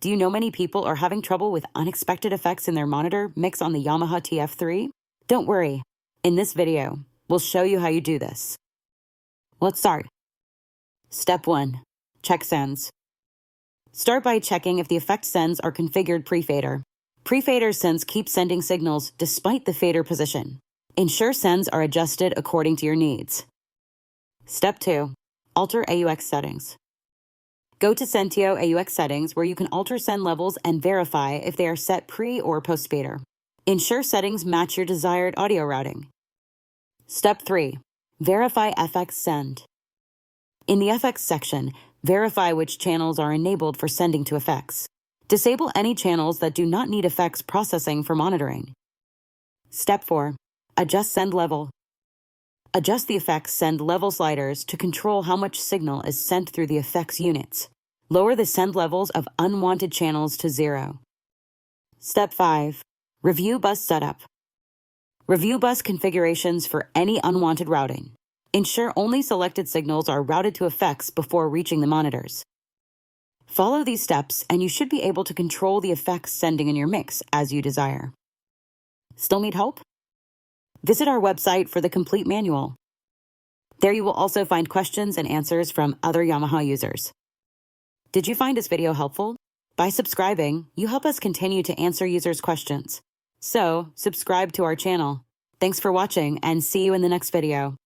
Do you know many people are having trouble with unexpected effects in their monitor mix on the Yamaha TF3? Don't worry. In this video, we'll show you how you do this. Let's start. Step 1. Check sends. Start by checking if the effect sends are configured pre-fader. Pre-fader sends keep sending signals despite the fader position. Ensure sends are adjusted according to your needs. Step 2. Alter AUX settings. Go to SEND to AUX settings where you can alter send levels and verify if they are set pre or post fader. Ensure settings match your desired audio routing. Step 3. Verify FX send. In the FX section, verify which channels are enabled for sending to effects. Disable any channels that do not need effects processing for monitoring. Step 4. Adjust send level. Adjust the effects send level sliders to control how much signal is sent through the effects units. Lower the send levels of unwanted channels to 0. Step 5. Review bus setup. Review bus configurations for any unwanted routing. Ensure only selected signals are routed to effects before reaching the monitors. Follow these steps and you should be able to control the effects sending in your mix as you desire. Still need help? Visit our website for the complete manual. There you will also find questions and answers from other Yamaha users. Did you find this video helpful? By subscribing, you help us continue to answer users' questions. So, subscribe to our channel. Thanks for watching and see you in the next video.